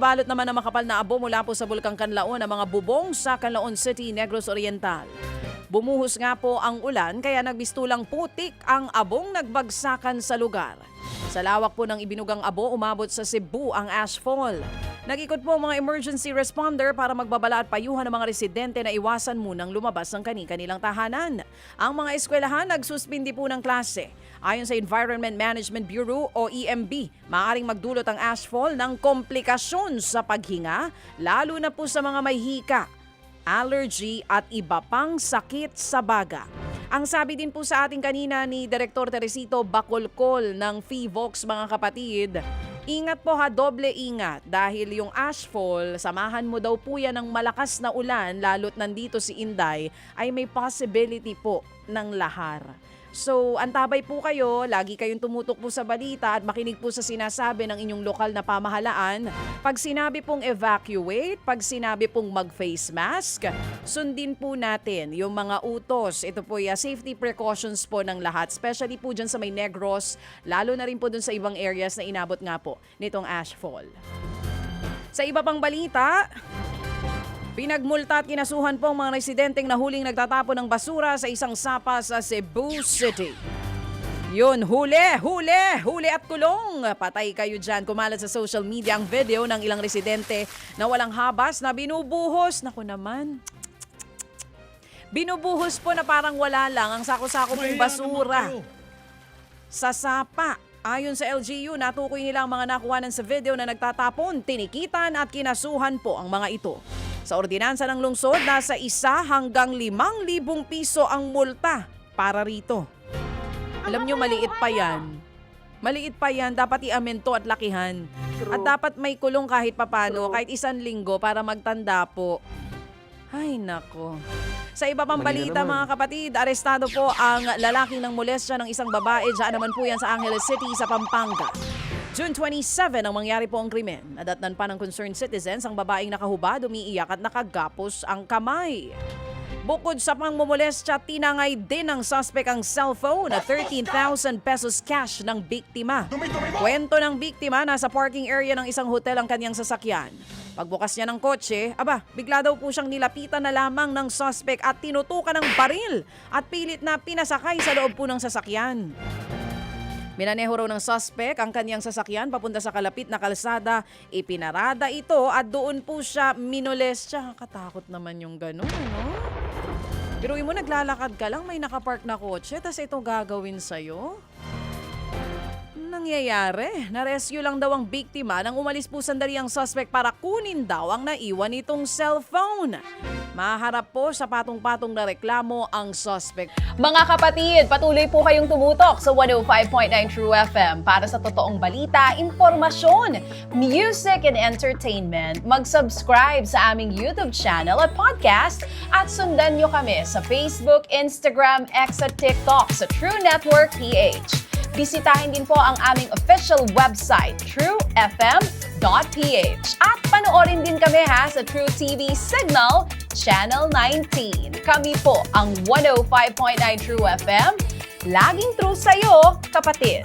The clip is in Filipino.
Nagbabalot naman ng makapal na abo mula po sa Bulkang Canlaon ang mga bubong sa Canlaon City, Negros Oriental. Bumuhos nga po ang ulan kaya nagbistulang putik ang abong nagbagsakan sa lugar. Sa lawak po ng ibinugang abo, umabot sa Cebu ang ashfall. Nag-ikot po ang mga emergency responder para magbabala at payuhan ng mga residente na iwasan munang lumabas ng kanilang tahanan. Ang mga eskwelahan nagsuspindi po ng klase. Ayon sa Environment Management Bureau o EMB, maaaring magdulot ang ashfall ng komplikasyon sa paghinga, lalo na po sa mga may hika, allergy at iba pang sakit sa baga. Ang sabi din po sa ating kanina ni Direktor Teresito Bacolcol ng FIVOX, mga kapatid, ingat po ha, doble ingat dahil yung ashfall, samahan mo daw po yan ng malakas na ulan, lalo't nandito si Inday, ay may possibility po ng lahar. So, antabay po kayo, lagi kayong tumutok po sa balita at makinig po sa sinasabi ng inyong lokal na pamahalaan. Pag sinabi pong evacuate, pag sinabi pong mag-face mask, sundin po natin yung mga utos. Ito po yung safety precautions po ng lahat, especially po dyan sa may Negros, lalo na rin po dun sa ibang areas na inabot nga po nitong ashfall. Sa iba pang balita, pinagmulta at kinasuhan po ang mga residenteng nahuling nagtatapon ng basura sa isang sapa sa Cebu City. Yun, huli at kulong. Patay kayo dyan. Kumalat sa social media ang video ng ilang residente na walang habas na binubuhos. Naku naman. Binubuhos po na parang wala lang ang sako-sako pong basura sa sapa. Ayon sa LGU, natukoy nila ang mga nakuhanan sa video na nagtatapon, tinikitan at kinasuhan po ang mga ito. Sa ordinansa ng lungsod, nasa 1 hanggang 5,000 piso ang multa para rito. Alam nyo, maliit pa yan. Maliit pa yan, dapat i-amento at lakihan. At dapat may kulong kahit papano, kahit 1 linggo para magtanda po. Ay nako. Sa iba pang balita, mga kapatid, arestado po ang lalaking ng molestya ng isang babae. Diyan naman po yan sa Angeles City sa Pampanga. June 27 ang mangyari po ang krimen. Nadatnan pa ng concerned citizens ang babaeng nakahubad, umiiyak at nakagapos ang kamay. Bukod sa pangmumolestya, tinangay din ng suspect ang cellphone at 13,000 pesos cash ng biktima. Kwento ng biktima, nasa parking area ng isang hotel ang kanyang sasakyan. Pagbukas niya ng kotse, bigla daw po siyang nilapitan na lamang ng suspect at tinutukan ng baril at pilit na pinasakay sa loob po ng sasakyan. Minaneho raw ng suspect ang kanyang sasakyan papunta sa kalapit na kalsada. Ipinarada ito at doon po siya minolestya. Katakot naman yung gano'n, no? Pero mo, naglalakad ka lang, may nakapark na kotse, tas ito gagawin sa'yo? Nangyayari, na-rescue lang daw ang biktima nang umalis po sandali ang suspect para kunin daw ang naiwan nitong cellphone. Maharap po sa patong-patong na reklamo ang suspect. Mga kapatid, patuloy po kayong tumutok sa 105.9 True FM para sa totoong balita, impormasyon, music and entertainment. Mag-subscribe sa aming YouTube channel at podcast at sundan nyo kami sa Facebook, Instagram, X at TikTok sa True Network PH. Bisitahin din po ang aming official website, truefm.ph. At panoorin din kami sa True TV Signal, Channel 19. Kami po ang 105.9 True FM. Laging true sa'yo, kapatid.